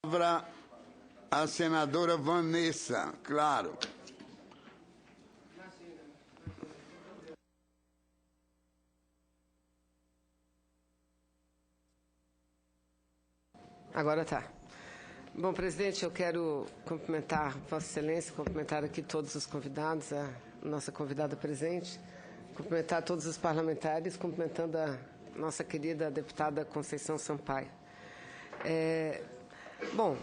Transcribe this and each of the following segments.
Palavra a senadora Vanessa, claro. Agora está. Bom, presidente, eu quero cumprimentar Vossa Excelência, cumprimentar aqui todos os convidados, a nossa convidada presente, cumprimentar todos os parlamentares, cumprimentando a nossa querida deputada Conceição Sampaio. Bom,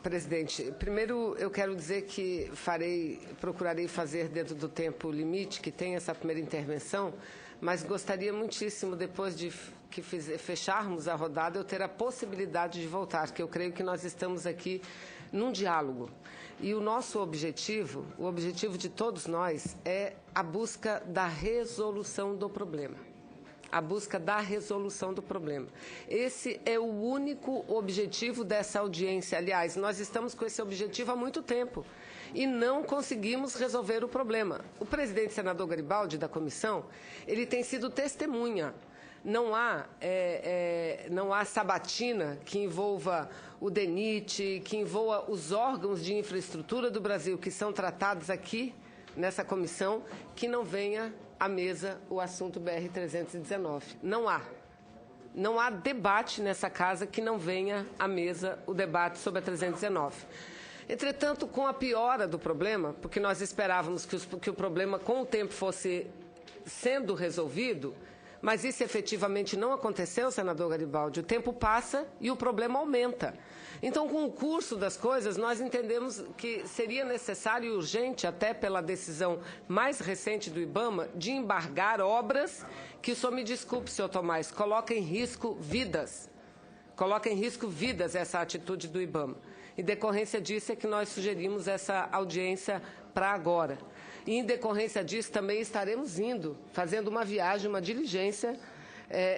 presidente, primeiro eu quero dizer que procurarei fazer dentro do tempo limite que tem essa primeira intervenção, mas gostaria muitíssimo, depois de que fecharmos a rodada, eu ter a possibilidade de voltar, que eu creio que nós estamos aqui num diálogo. E o nosso objetivo, o objetivo de todos nós, é a busca da resolução do problema. A busca da resolução do problema. Esse é o único objetivo dessa audiência. Aliás, nós estamos com esse objetivo há muito tempo e não conseguimos resolver o problema. O presidente senador Garibaldi, da comissão, ele tem sido testemunha. Não há sabatina que envolva o DENIT, que envolva os órgãos de infraestrutura do Brasil que são tratados aqui nessa comissão, que não venha à mesa o assunto BR-319. Não há. Não há debate nessa casa que não venha à mesa o debate sobre a 319. Entretanto, com a piora do problema, porque nós esperávamos que o problema com o tempo fosse sendo resolvido, mas isso efetivamente não aconteceu, senador Garibaldi. O tempo passa e o problema aumenta. Então, com o curso das coisas, nós entendemos que seria necessário e urgente, até pela decisão mais recente do IBAMA, de embargar obras que, só me desculpe, senhor Tomás, coloca em risco vidas. Coloca em risco vidas essa atitude do IBAMA. Em decorrência disso é que nós sugerimos essa audiência para agora. E, em decorrência disso, também estaremos fazendo uma viagem, uma diligência,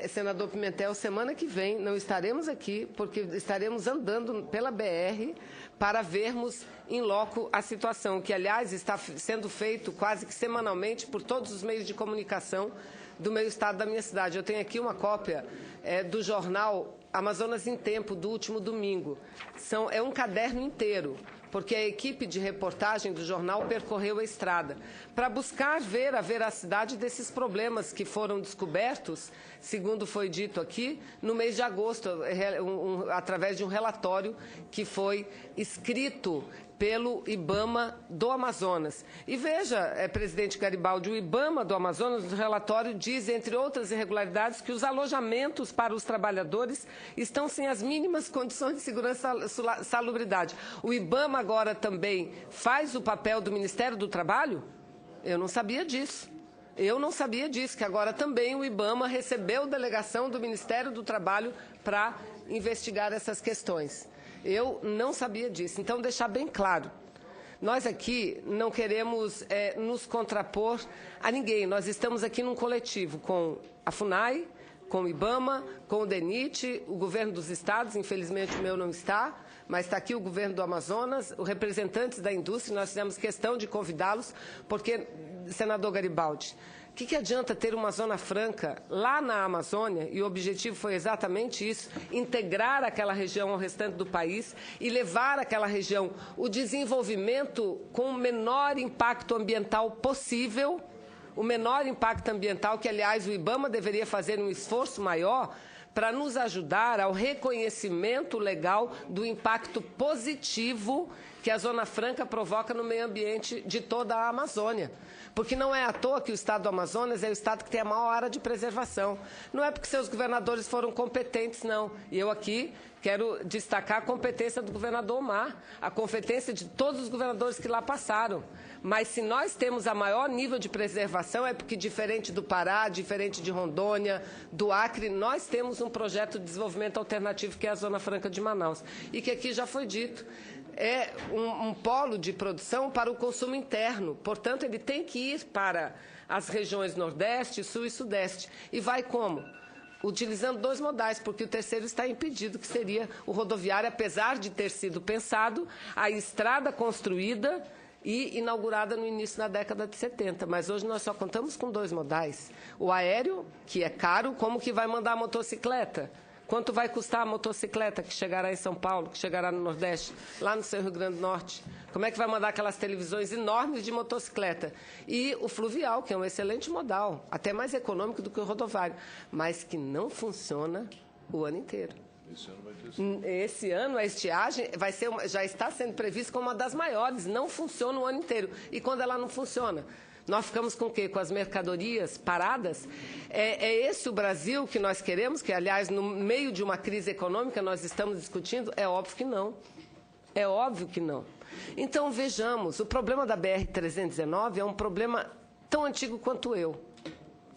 senador Pimentel, semana que vem, não estaremos aqui, porque estaremos andando pela BR para vermos em loco a situação, que, aliás, está sendo feito quase que semanalmente por todos os meios de comunicação do meu estado, da minha cidade. Eu tenho aqui uma cópia do jornal Amazonas em Tempo, do último domingo. É um caderno inteiro, porque a equipe de reportagem do jornal percorreu a estrada para buscar ver a veracidade desses problemas que foram descobertos, segundo foi dito aqui, no mês de agosto, através de um relatório que foi escrito pelo IBAMA do Amazonas. E veja, presidente Garibaldi, o IBAMA do Amazonas, no relatório, diz, entre outras irregularidades, que os alojamentos para os trabalhadores estão sem as mínimas condições de segurança e salubridade. O IBAMA agora também faz o papel do Ministério do Trabalho? Eu não sabia disso. Eu não sabia disso, que agora também o IBAMA recebeu delegação do Ministério do Trabalho para investigar essas questões. Eu não sabia disso. Então, deixar bem claro, nós aqui não queremos nos contrapor a ninguém. Nós estamos aqui num coletivo com a FUNAI, com o IBAMA, com o DENIT, o governo dos estados, infelizmente o meu não está, mas está aqui o governo do Amazonas, os representantes da indústria, nós fizemos questão de convidá-los, porque, senador Garibaldi, o que adianta ter uma zona franca lá na Amazônia, e o objetivo foi exatamente isso, integrar aquela região ao restante do país e levar àquela região o desenvolvimento com o menor impacto ambiental possível, o menor impacto ambiental, que, aliás, o IBAMA deveria fazer um esforço maior para nos ajudar ao reconhecimento legal do impacto positivo que a Zona Franca provoca no meio ambiente de toda a Amazônia. Porque não é à toa que o estado do Amazonas é o estado que tem a maior área de preservação. Não é porque seus governadores foram competentes, não. E eu aqui quero destacar a competência do governador Omar, a competência de todos os governadores que lá passaram. Mas se nós temos a maior nível de preservação, é porque, diferente do Pará, diferente de Rondônia, do Acre, nós temos um projeto de desenvolvimento alternativo, que é a Zona Franca de Manaus. E que aqui já foi dito, é um polo de produção para o consumo interno. Portanto, ele tem que ir para as regiões Nordeste, Sul e Sudeste. E vai como? Utilizando dois modais, porque o terceiro está impedido, que seria o rodoviário, apesar de ter sido pensado a estrada construída e inaugurada no início da década de 70. Mas hoje nós só contamos com dois modais. O aéreo, que é caro, como que vai mandar a motocicleta? Quanto vai custar a motocicleta que chegará em São Paulo, que chegará no Nordeste, lá no seu Rio Grande do Norte? Como é que vai mandar aquelas televisões enormes de motocicleta? E o fluvial, que é um excelente modal, até mais econômico do que o rodoviário, mas que não funciona o ano inteiro. Esse ano a estiagem vai ser já está sendo prevista como uma das maiores, não funciona o ano inteiro. E quando ela não funciona, nós ficamos com o quê? Com as mercadorias paradas? É esse o Brasil que nós queremos? Que, aliás, no meio de uma crise econômica nós estamos discutindo? É óbvio que não. É óbvio que não. Então, vejamos, o problema da BR-319 é um problema tão antigo quanto eu.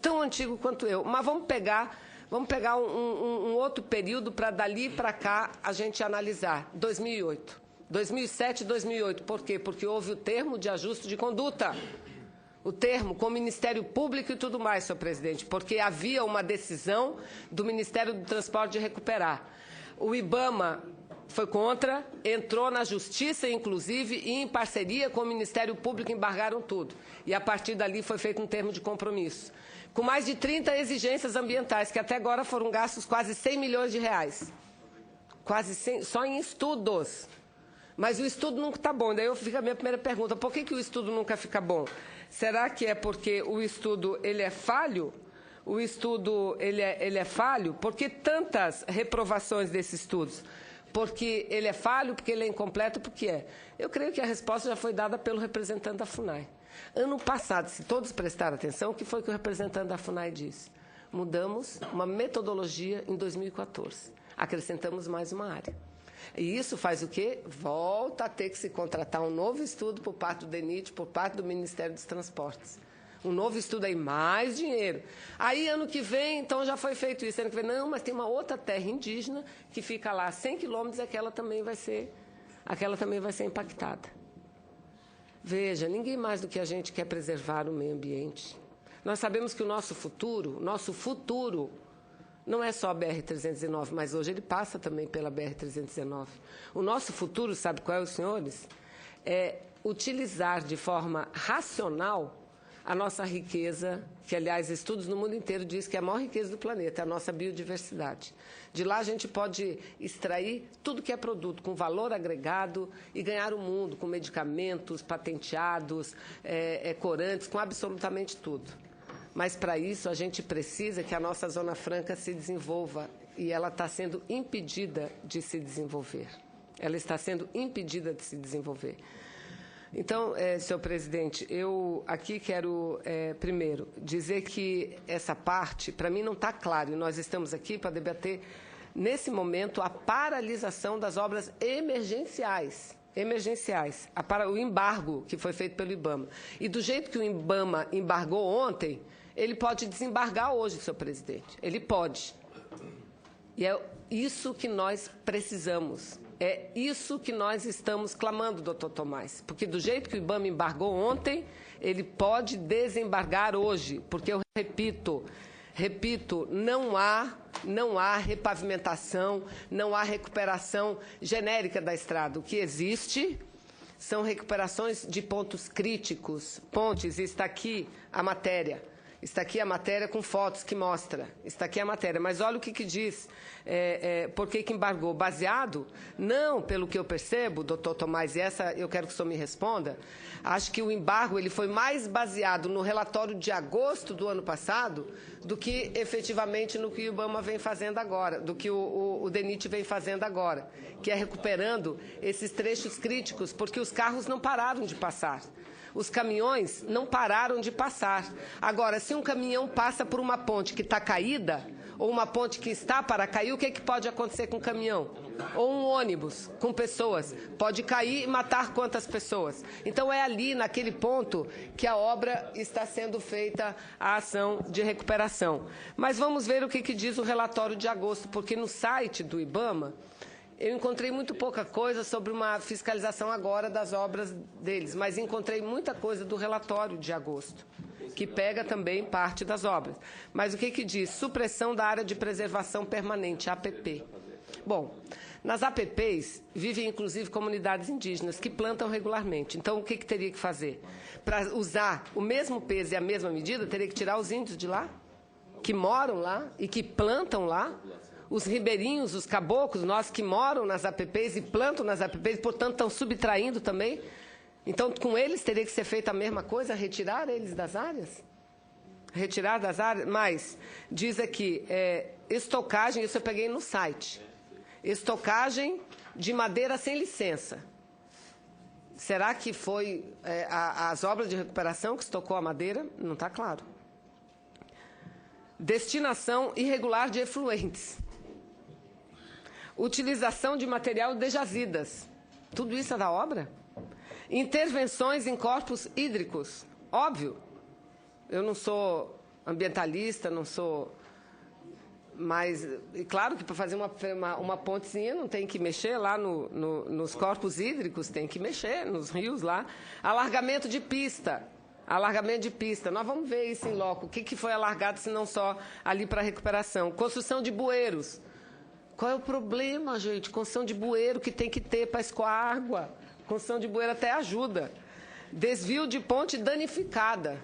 Tão antigo quanto eu. Mas vamos pegar um outro período para dali para cá a gente analisar. 2008. 2007 e 2008. Por quê? Porque houve o termo de ajuste de conduta. O termo com o Ministério Público e tudo mais, senhor presidente, porque havia uma decisão do Ministério do Transporte de recuperar. O IBAMA foi contra, entrou na Justiça, inclusive, e em parceria com o Ministério Público embargaram tudo. E, a partir dali, foi feito um termo de compromisso. Com mais de 30 exigências ambientais, que até agora foram gastos quase 100 milhões de reais. Quase 100, só em estudos. Mas o estudo nunca está bom. Daí fica a minha primeira pergunta, por que o estudo nunca fica bom? Será que é porque o estudo ele é falho? O estudo ele é falho? Por que tantas reprovações desses estudos? Porque ele é falho, porque ele é incompleto, porque é? Eu creio que a resposta já foi dada pelo representante da FUNAI. Ano passado, se todos prestaram atenção, o que foi que o representante da FUNAI disse? Mudamos uma metodologia em 2014. Acrescentamos mais uma área. E isso faz o quê? Volta a ter que se contratar um novo estudo por parte do DENIT, por parte do Ministério dos Transportes. Um novo estudo aí, mais dinheiro. Aí, ano que vem, então já foi feito isso. Ano que vem, não, mas tem uma outra terra indígena que fica lá a 100 quilômetros e aquela também vai ser impactada. Veja, ninguém mais do que a gente quer preservar o meio ambiente. Nós sabemos que o nosso futuro não é só a BR-319, mas hoje ele passa também pela BR-319. O nosso futuro, sabe qual é, os senhores? É utilizar de forma racional a nossa riqueza, que, aliás, estudos no mundo inteiro dizem que é a maior riqueza do planeta, é a nossa biodiversidade. De lá a gente pode extrair tudo que é produto com valor agregado e ganhar o mundo com medicamentos patenteados, corantes, com absolutamente tudo. Mas, para isso, a gente precisa que a nossa Zona Franca se desenvolva e ela está sendo impedida de se desenvolver. Ela está sendo impedida de se desenvolver. Então, senhor presidente, eu aqui quero, primeiro, dizer que essa parte, para mim, não está claro. E nós estamos aqui para debater, nesse momento, a paralisação das obras emergenciais. O embargo que foi feito pelo IBAMA. E do jeito que o IBAMA embargou ontem, ele pode desembargar hoje, senhor presidente. Ele pode. E é isso que nós precisamos. É isso que nós estamos clamando, doutor Tomás. Porque do jeito que o IBAMA embargou ontem, ele pode desembargar hoje. Porque eu repito, não há repavimentação, não há recuperação genérica da estrada. O que existe são recuperações de pontos críticos, pontes, está aqui a matéria. Está aqui a matéria com fotos que mostra. Está aqui a matéria. Mas olha o que diz. Por que embargou? Baseado? Não, pelo que eu percebo, doutor Tomás, e essa eu quero que o senhor me responda, acho que o embargo ele foi mais baseado no relatório de agosto do ano passado do que efetivamente no que o IBAMA vem fazendo agora, do que o DENIT vem fazendo agora, que é recuperando esses trechos críticos, porque os carros não pararam de passar. Os caminhões não pararam de passar. Agora, se um caminhão passa por uma ponte que está caída, ou uma ponte que está para cair, o que pode acontecer com o caminhão? Ou um ônibus com pessoas. Pode cair e matar quantas pessoas? Então, é ali, naquele ponto, que a obra está sendo feita a ação de recuperação. Mas vamos ver o que diz o relatório de agosto, porque no site do IBAMA, eu encontrei muito pouca coisa sobre uma fiscalização agora das obras deles, mas encontrei muita coisa do relatório de agosto, que pega também parte das obras. Mas o que diz? Supressão da área de preservação permanente, APP. Bom, nas APPs vivem, inclusive, comunidades indígenas que plantam regularmente. Então, o que teria que fazer? Para usar o mesmo peso e a mesma medida, teria que tirar os índios de lá, que moram lá e que plantam lá, Os ribeirinhos, os caboclos, nós que moram nas APPs e plantam nas APPs, portanto, estão subtraindo também. Então, com eles teria que ser feita a mesma coisa, retirar eles das áreas? Retirar das áreas? Mas, diz aqui, estocagem, isso eu peguei no site. Estocagem de madeira sem licença. Será que foi as obras de recuperação que estocou a madeira? Não está claro. Destinação irregular de efluentes. Utilização de material de jazidas. Tudo isso é da obra? Intervenções em corpos hídricos. Óbvio, eu não sou ambientalista, não sou... Mas, e claro que para fazer uma pontezinha não tem que mexer lá nos corpos hídricos, tem que mexer nos rios lá. Alargamento de pista. Alargamento de pista. Nós vamos ver isso em loco. O que foi alargado, se não só ali para recuperação. Construção de bueiros. Qual é o problema, gente? Construção de bueiro que tem que ter para escoar água. Construção de bueiro até ajuda. Desvio de ponte danificada.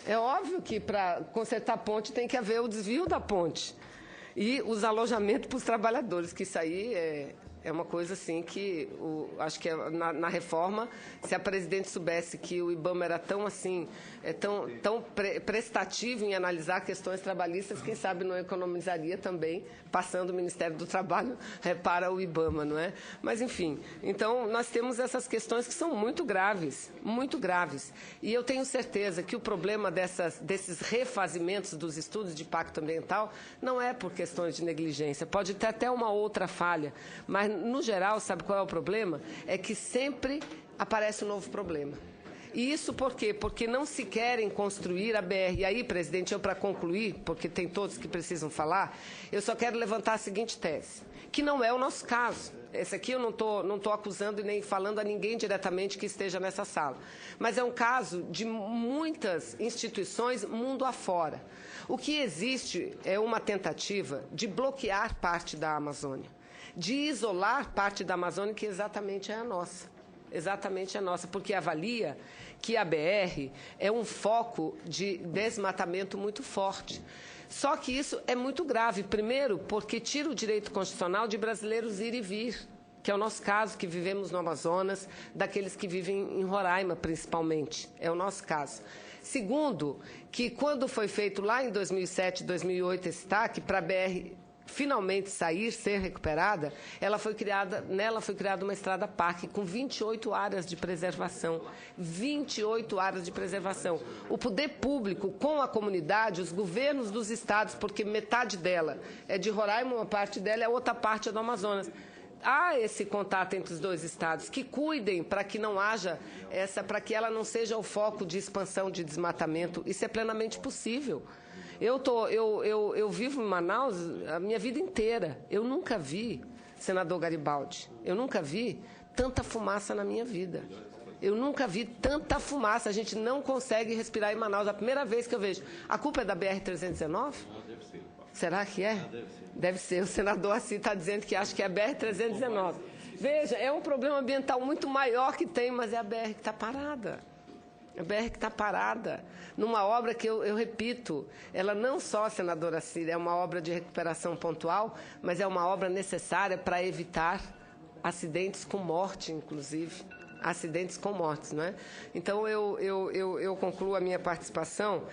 É óbvio que para consertar a ponte tem que haver o desvio da ponte. E os alojamentos para os trabalhadores, que isso aí é uma coisa assim que, acho que na reforma, se a presidente soubesse que o IBAMA era tão assim, tão prestativo em analisar questões trabalhistas, quem sabe não economizaria também, passando o Ministério do Trabalho para o IBAMA, não é? Mas, enfim, então nós temos essas questões que são muito graves, muito graves. E eu tenho certeza que o problema desses refazimentos dos estudos de impacto ambiental não é por questões de negligência, pode ter até uma outra falha, mas, no geral, sabe qual é o problema? É que sempre aparece um novo problema. E isso por quê? Porque não se querem construir a BR. E aí, presidente, eu para concluir, porque tem todos que precisam falar, eu só quero levantar a seguinte tese, que não é o nosso caso. Esse aqui eu não tô acusando e nem falando a ninguém diretamente que esteja nessa sala. Mas é um caso de muitas instituições mundo afora. O que existe é uma tentativa de bloquear parte da Amazônia, de isolar parte da Amazônia que exatamente é a nossa. Exatamente a nossa, porque avalia que a BR é um foco de desmatamento muito forte. Só que isso é muito grave, primeiro, porque tira o direito constitucional de brasileiros ir e vir, que é o nosso caso, que vivemos no Amazonas, daqueles que vivem em Roraima, principalmente. É o nosso caso. Segundo, que quando foi feito lá em 2007, 2008, esse TAC, para a BR finalmente ser recuperada, nela foi criada uma estrada parque com 28 áreas de preservação. 28 áreas de preservação. O poder público, com a comunidade, os governos dos estados, porque metade dela é de Roraima, uma parte dela, e a outra parte é do Amazonas. Há esse contato entre os dois estados, que cuidem para que não haja para que ela não seja o foco de expansão de desmatamento. Isso é plenamente possível. Eu vivo em Manaus a minha vida inteira. Eu nunca vi, senador Garibaldi, eu nunca vi tanta fumaça na minha vida. Eu nunca vi tanta fumaça. A gente não consegue respirar em Manaus. A primeira vez que eu vejo. A culpa é da BR-319? Deve ser. Será que é? Deve ser. Deve ser. O senador assim está dizendo que acha que é a BR-319. Veja, é um problema ambiental muito maior que tem, mas é a BR que está parada. A BR que está parada, numa obra que eu repito, ela não só, senadora Cida, é uma obra de recuperação pontual, mas é uma obra necessária para evitar acidentes com morte, inclusive. Acidentes com mortes, não é? Então, eu concluo a minha participação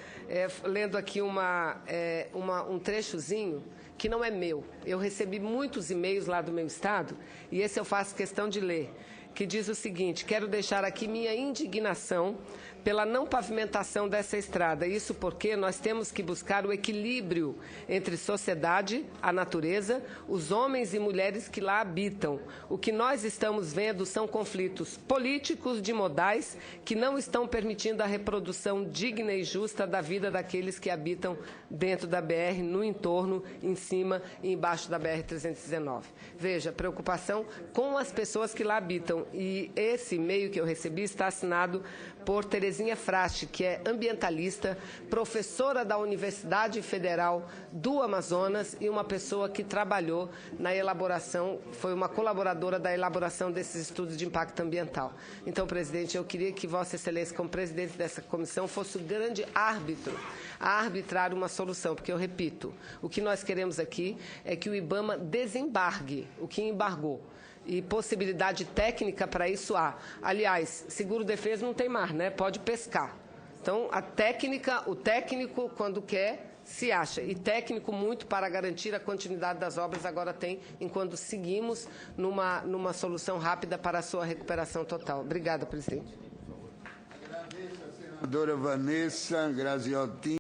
lendo aqui um trechozinho que não é meu. Eu recebi muitos e-mails lá do meu estado, e esse eu faço questão de ler, que diz o seguinte: quero deixar aqui minha indignação pela não pavimentação dessa estrada. Isso porque nós temos que buscar o equilíbrio entre sociedade, a natureza, os homens e mulheres que lá habitam. O que nós estamos vendo são conflitos políticos de modais que não estão permitindo a reprodução digna e justa da vida daqueles que habitam dentro da BR, no entorno, em cima e embaixo da BR-319. Veja, preocupação com as pessoas que lá habitam. comissão e esse e-mail que eu recebi está assinado por Terezinha Fraste, que é ambientalista, professora da Universidade Federal do Amazonas e uma pessoa que trabalhou na elaboração, foi uma colaboradora da elaboração desses estudos de impacto ambiental. Então, presidente, eu queria que Vossa Excelência, como presidente dessa comissão, fosse o grande árbitro a arbitrar uma solução, porque eu repito, o que nós queremos aqui é que o IBAMA desembargue o que embargou. E possibilidade técnica para isso há. Aliás, seguro-defesa não tem mar, né? Pode pescar. Então, a técnica, o técnico, quando quer, se acha. E técnico muito para garantir a continuidade das obras agora tem, enquanto seguimos numa solução rápida para a sua recuperação total. Obrigada, presidente. Agradeço a senadora Vanessa Graziotin.